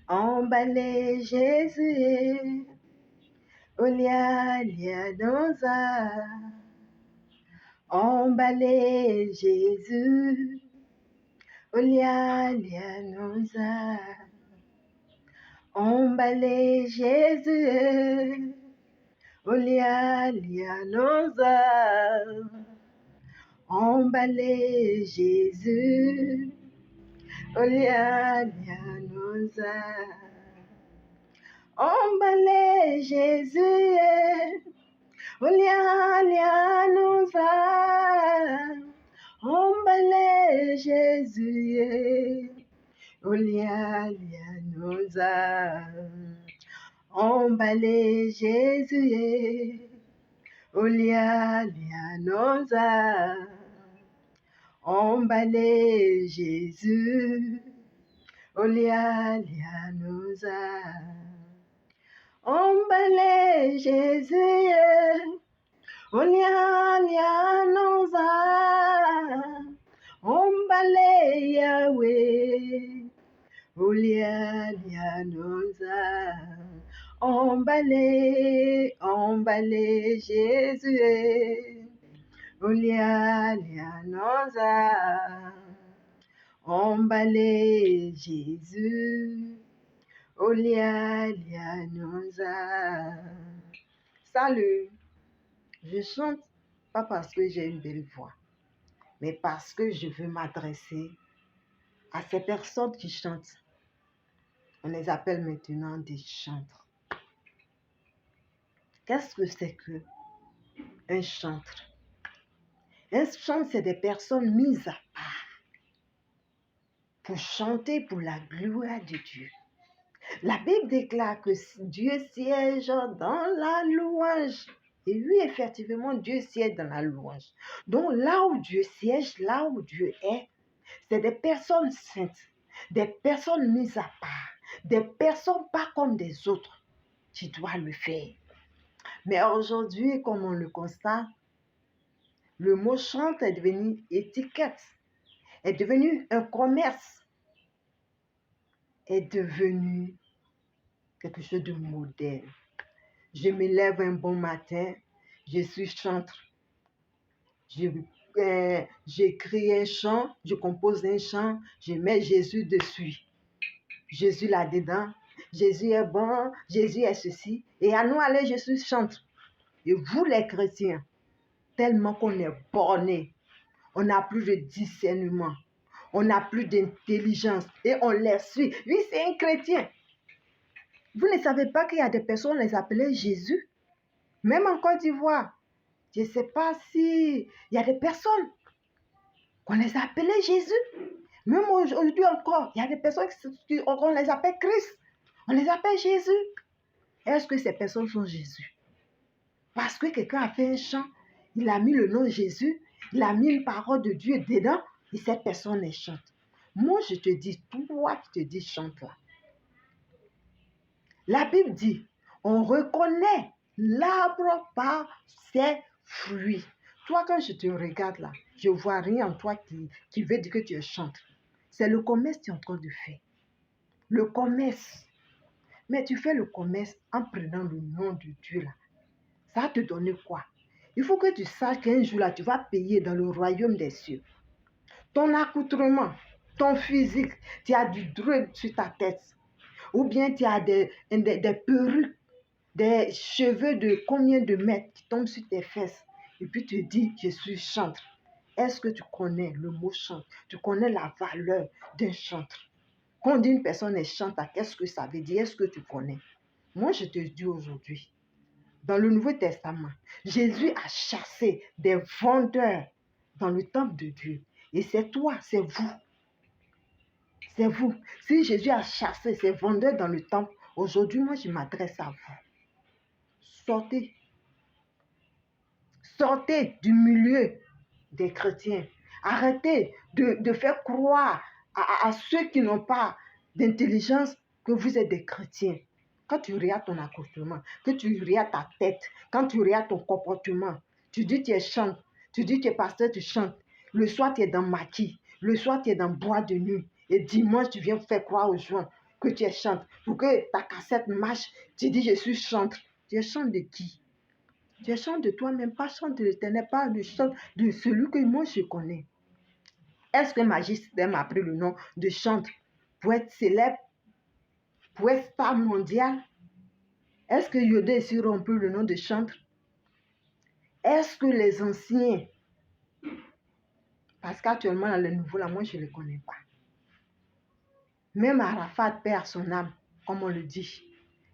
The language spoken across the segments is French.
Emballé Jésus, Olia Lianosa. Emballé Jésus, Olia Lianosa. Emballé Jésus, Olia Lianosa. Emballé Jésus, Olia Lianosa. Emballé Jésus, Olia Lianosa. Emballé Jésus, Olia Lianosa. Emballé Jésus, Olia Lianosa. Emballé Jésus, Olia Lianosa. Emballé Jésus, Olia Lianosa. Emballé Yahweh, Olia Lianosa. Emballé Jésus, Olia Lianosa. Emballé Jésus, Olia Lianosa. Salut, je chante pas parce que j'ai une belle voix, mais parce que je veux m'adresser à ces personnes qui chantent. On les appelle maintenant des chantres. Qu'est-ce que c'est que un chantre? Un chantre, c'est des personnes mises à part pour chanter pour la gloire de Dieu. La Bible déclare que Dieu siège dans la louange. Et oui, effectivement, Dieu siège dans la louange. Donc là où Dieu siège, là où Dieu est, c'est des personnes saintes, des personnes mises à part, des personnes pas comme des autres qui doivent le faire. Mais aujourd'hui, comme on le constate, le mot chante est devenu étiquette, est devenu un commerce, est devenu quelque chose de moderne. Je me lève un bon matin, je suis chantre. J'écris un chant, je compose un chant, je mets Jésus dessus. Jésus là-dedans, Jésus est bon, Jésus est ceci. Et à nous aller, je suis chantre. Et vous les chrétiens, tellement qu'on est bornés, on n'a plus de discernement, on n'a plus d'intelligence et on les suit. Oui, c'est un chrétien. Vous ne savez pas qu'il y a des personnes, on les appelait Jésus. Même en Côte d'Ivoire, je ne sais pas si il y a des personnes qu'on les appelait Jésus. Même aujourd'hui encore, il y a des personnes qu'on les appelle Christ. On les appelle Jésus. Est-ce que ces personnes sont Jésus? Parce que quelqu'un a fait un chant, il a mis le nom de Jésus, il a mis une parole de Dieu dedans, et cette personne les chante. Moi, je te dis, toi qui te dis chante là. La Bible dit, on reconnaît l'arbre par ses fruits. Toi, quand je te regarde là, je ne vois rien en toi qui veut dire que tu es chantre. C'est le commerce que tu es en train de faire. Le commerce. Mais tu fais le commerce en prenant le nom de Dieu là. Ça va te donner quoi? Il faut que tu saches qu'un jour là, tu vas payer dans le royaume des cieux. Ton accoutrement, ton physique, tu as du drap sur ta tête. Ou bien tu as des perruques, des cheveux de combien de mètres qui tombent sur tes fesses. Et puis tu dis, je suis chantre. Est-ce que tu connais le mot chantre? Tu connais la valeur d'un chantre? Quand on dit une personne est chantre, qu'est-ce que ça veut dire? Est-ce que tu connais? Moi, je te dis aujourd'hui, dans le Nouveau Testament, Jésus a chassé des vendeurs dans le temple de Dieu. Et c'est toi, c'est vous. C'est vous. Si Jésus a chassé ces vendeurs dans le temple, aujourd'hui, moi, je m'adresse à vous. Sortez. Sortez du milieu des chrétiens. Arrêtez de faire croire à ceux qui n'ont pas d'intelligence que vous êtes des chrétiens. Quand tu regardes ton accoutrement, que tu regardes ta tête, quand tu regardes ton comportement, tu dis tu es chante, tu dis tu es pasteur, tu chantes. Le soir, tu es dans maquis, le soir, tu es dans bois de nuit. Et dimanche, tu viens faire croire aux gens que tu es chantre, pour que ta cassette marche, tu dis je suis chantre. Tu es chantre de qui? Tu es chantre de toi-même, pas chantre de l'Éternel, pas de chantre de celui que moi je connais. Est-ce que Magistère m'a pris le nom de chantre pour être célèbre, pour être star mondial? Est-ce que Yodé et Siro ont pris le nom de chantre? Est-ce que les anciens, parce qu'actuellement dans le nouveau là, moi je ne les connais pas. Même Arafat perd son âme, comme on le dit.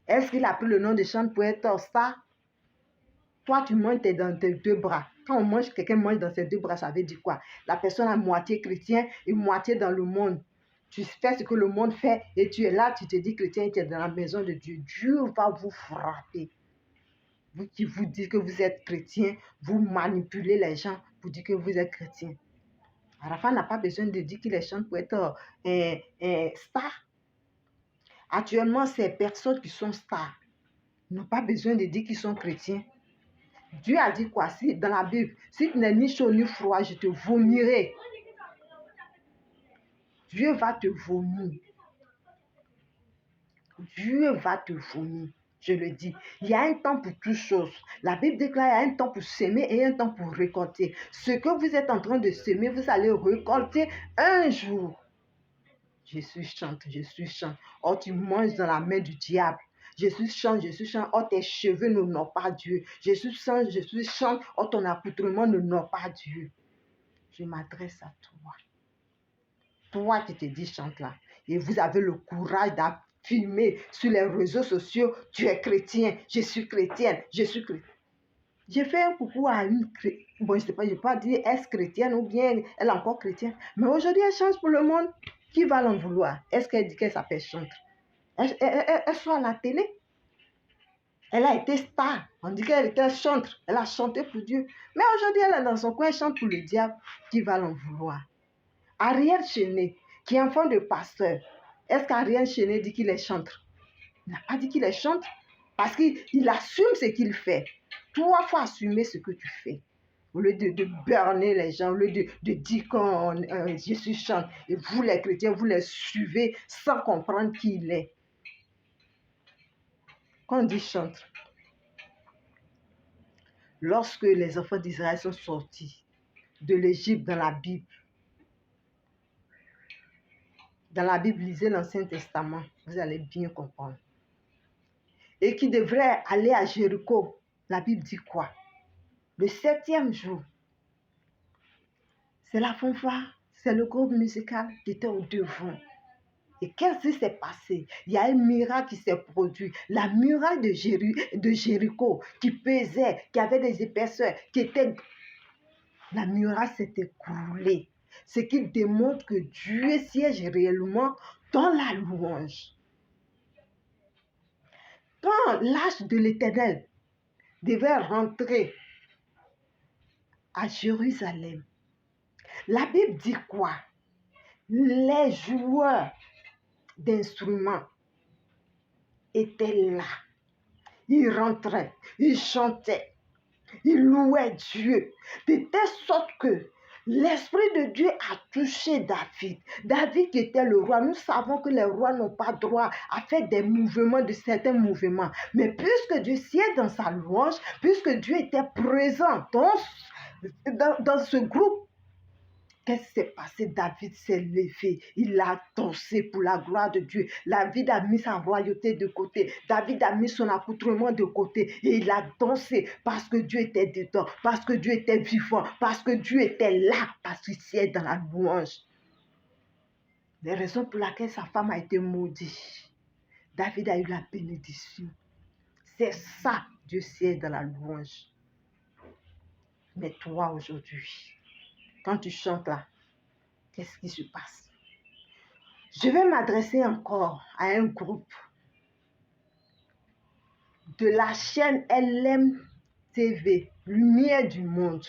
Est-ce qu'il a pris le nom de chantre pour être star? Toi, tu manges dans tes deux bras. Quand on mange, quelqu'un mange dans ses deux bras, ça veut dire quoi? La personne est moitié chrétien et moitié dans le monde. Tu fais ce que le monde fait et tu es là, tu te dis chrétien, tu es dans la maison de Dieu. Dieu va vous frapper. Vous qui vous dites que vous êtes chrétien, vous manipulez les gens pour dire que vous êtes chrétien. Arafat n'a pas besoin de dire qu'il est chantre pour être star. Actuellement, ces personnes qui sont stars n'ont pas besoin de dire qu'ils sont chrétiens. Dieu a dit quoi? Si, dans la Bible, si tu n'es ni chaud ni froid, je te vomirai. Dieu va te vomir. Dieu va te vomir. Je le dis. Il y a un temps pour toutes choses. La Bible déclare qu'il y a un temps pour semer et un temps pour récolter. Ce que vous êtes en train de semer, vous allez récolter un jour. Je suis chante, je suis chante. Oh, tu manges dans la main du diable. Je suis chante, je suis chante. Oh, tes cheveux n'honorent pas Dieu. Je suis chante. Oh, ton accoutrement n'honore pas Dieu. Je m'adresse à toi. Toi qui te dis chante là. Et vous avez le courage d'affirmer sur les réseaux sociaux, tu es chrétien, je suis chrétienne, je suis chrétienne. J'ai fait un coucou à une chrétienne. Bon, je ne sais pas, je ne vais pas dire est-ce chrétienne ou bien elle est encore chrétienne. Mais aujourd'hui, elle change pour le monde. Qui va l'en vouloir? Est-ce qu'elle dit qu'elle s'appelle chantre? Elle soit à la télé. Elle a été star. On dit qu'elle était chantre. Elle a chanté pour Dieu. Mais aujourd'hui, elle est dans son coin, elle chante pour le diable. Qui va l'en vouloir? Ariel Cheney, qui est enfant de pasteur. Est-ce qu'Ariel Cheney dit qu'il est chantre? Il n'a pas dit qu'il est chantre. Parce qu'il assume ce qu'il fait. Toi, il faut assumer ce que tu fais. Au lieu de berner les gens, au lieu de dire que je suis chantre. Et vous, les chrétiens, vous les suivez sans comprendre qui il est. Quand on dit chantre, lorsque les enfants d'Israël sont sortis de l'Égypte dans la Bible, lisez l'Ancien Testament, vous allez bien comprendre. Et qui devraient aller à Jéricho, la Bible dit quoi? Le 7e jour, c'est la fanfare, c'est le groupe musical qui était au devant. Et qu'est-ce qui s'est passé? Il y a un miracle qui s'est produit. La muraille de Jéricho qui pesait, qui avait des épaisseurs, la muraille s'est écroulée. Ce qui démontre que Dieu siège réellement dans la louange. Quand l'Arche de l'Éternel devait rentrer à Jérusalem, la Bible dit quoi? Les joueurs d'instruments étaient là. Ils rentraient, ils chantaient, ils louaient Dieu, de telle sorte que l'Esprit de Dieu a touché David. David qui était le roi. Nous savons que les rois n'ont pas droit à faire des mouvements, de certains mouvements. Mais puisque Dieu siège dans sa louange, puisque Dieu était présent dans ce groupe, qu'est-ce qui s'est passé? David s'est levé, il a dansé pour la gloire de Dieu. David a mis sa royauté de côté, David a mis son accoutrement de côté et il a dansé parce que Dieu était dedans, parce que Dieu était vivant, parce que Dieu était là, parce qu'il siège dans la louange. Les raisons pour lesquelles sa femme a été maudite, David a eu la bénédiction. C'est ça, Dieu siège dans la louange. Mais toi aujourd'hui, quand tu chantes là, qu'est-ce qui se passe? Je vais m'adresser encore à un groupe de la chaîne LM TV, Lumière du Monde.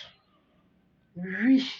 Oui,